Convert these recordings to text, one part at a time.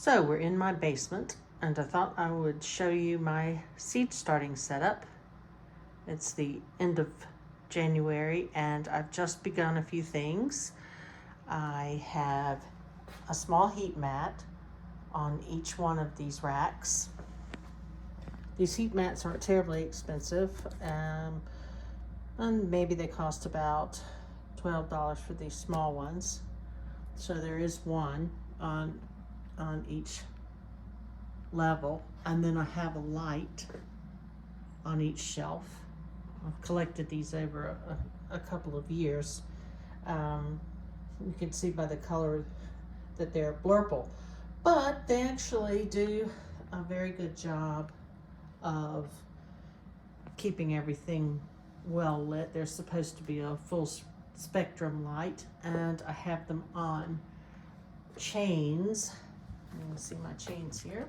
So we're in my basement, and I thought I would show you my seed starting setup. It's the end of January and I've just begun a few things. I have a small heat mat on each one of these racks. These heat mats aren't terribly expensive, and maybe they cost about $12 for these small ones. So there is one on each level, and then I have a light on each shelf. I've collected these over a couple of years. You can see by the color that they're blurple, but they actually do a very good job of keeping everything well lit. They're supposed to be a full spectrum light, and I have them on chains. You can see my chains here,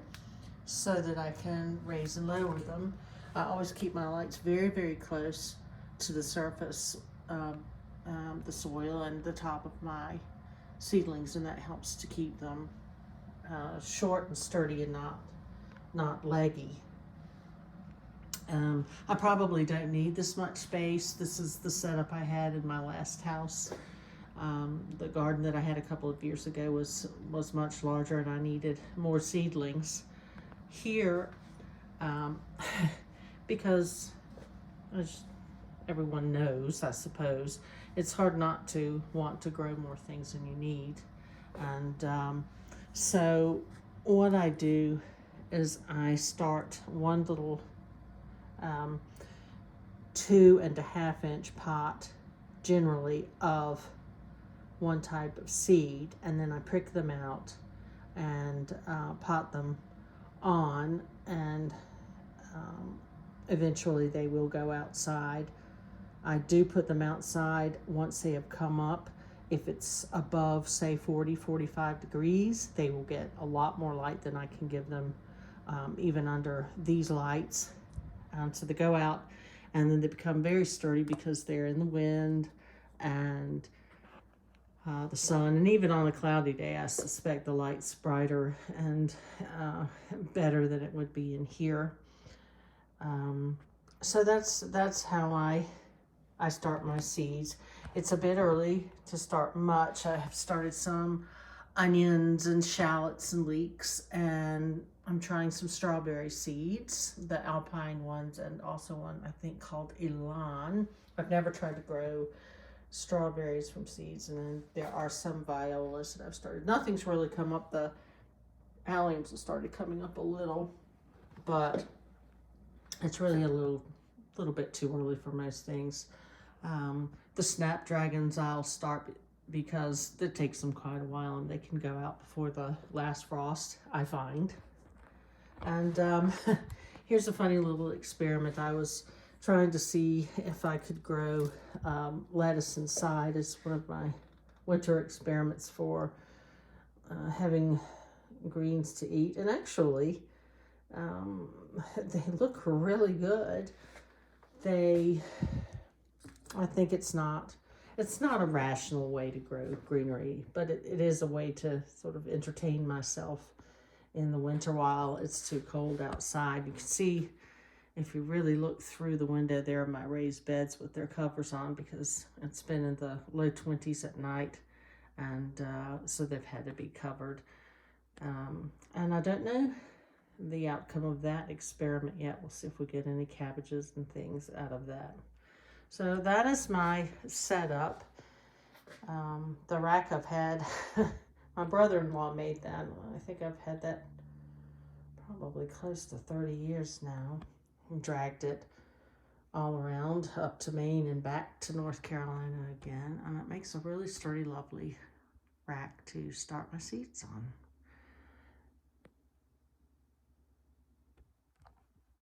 so that I can raise and lower them. I always keep my lights very, very close to the surface, the soil and the top of my seedlings, and that helps to keep them short and sturdy and not leggy. I probably don't need this much space. This is the setup I had in my last house. The garden that I had a couple of years ago was much larger, and I needed more seedlings. Here, because as everyone knows, I suppose, it's hard not to want to grow more things than you need. And so what I do is I start one little 2.5-inch pot, generally, of one type of seed, and then I prick them out and pot them on, and eventually they will go outside. I do put them outside once they have come up. If it's above, say, 40-45 degrees, they will get a lot more light than I can give them, even under these lights. So they go out, and then they become very sturdy because they're in the wind and the sun, and even on a cloudy day, I suspect the light's brighter and better than it would be in here. So that's how I start my seeds. It's a bit early to start much. I have started some onions and shallots and leeks, and I'm trying some strawberry seeds, the alpine ones, and also one I think called Elan. I've never tried to grow strawberries from seeds, and then there are some violas that I've started. Nothing's really come up. The alliums have started coming up a little, but it's really a little bit too early for most things. The snapdragons I'll start because it takes them quite a while, and they can go out before the last frost, I find. And here's a funny little experiment. I was trying to see if I could grow lettuce inside as one of my winter experiments for having greens to eat. And actually, they look really good. I think it's not a rational way to grow greenery, but it is a way to sort of entertain myself in the winter while it's too cold outside. You can see, if you really look through the window, there are my raised beds with their covers on because it's been in the low 20s at night, and so they've had to be covered. And I don't know the outcome of that experiment yet. We'll see if we get any cabbages and things out of that. So that is my setup. The rack I've had, my brother-in-law made that. I think I've had that probably close to 30 years now. Dragged it all around up to Maine and back to North Carolina again, and it makes a really sturdy, lovely rack to start my seeds on.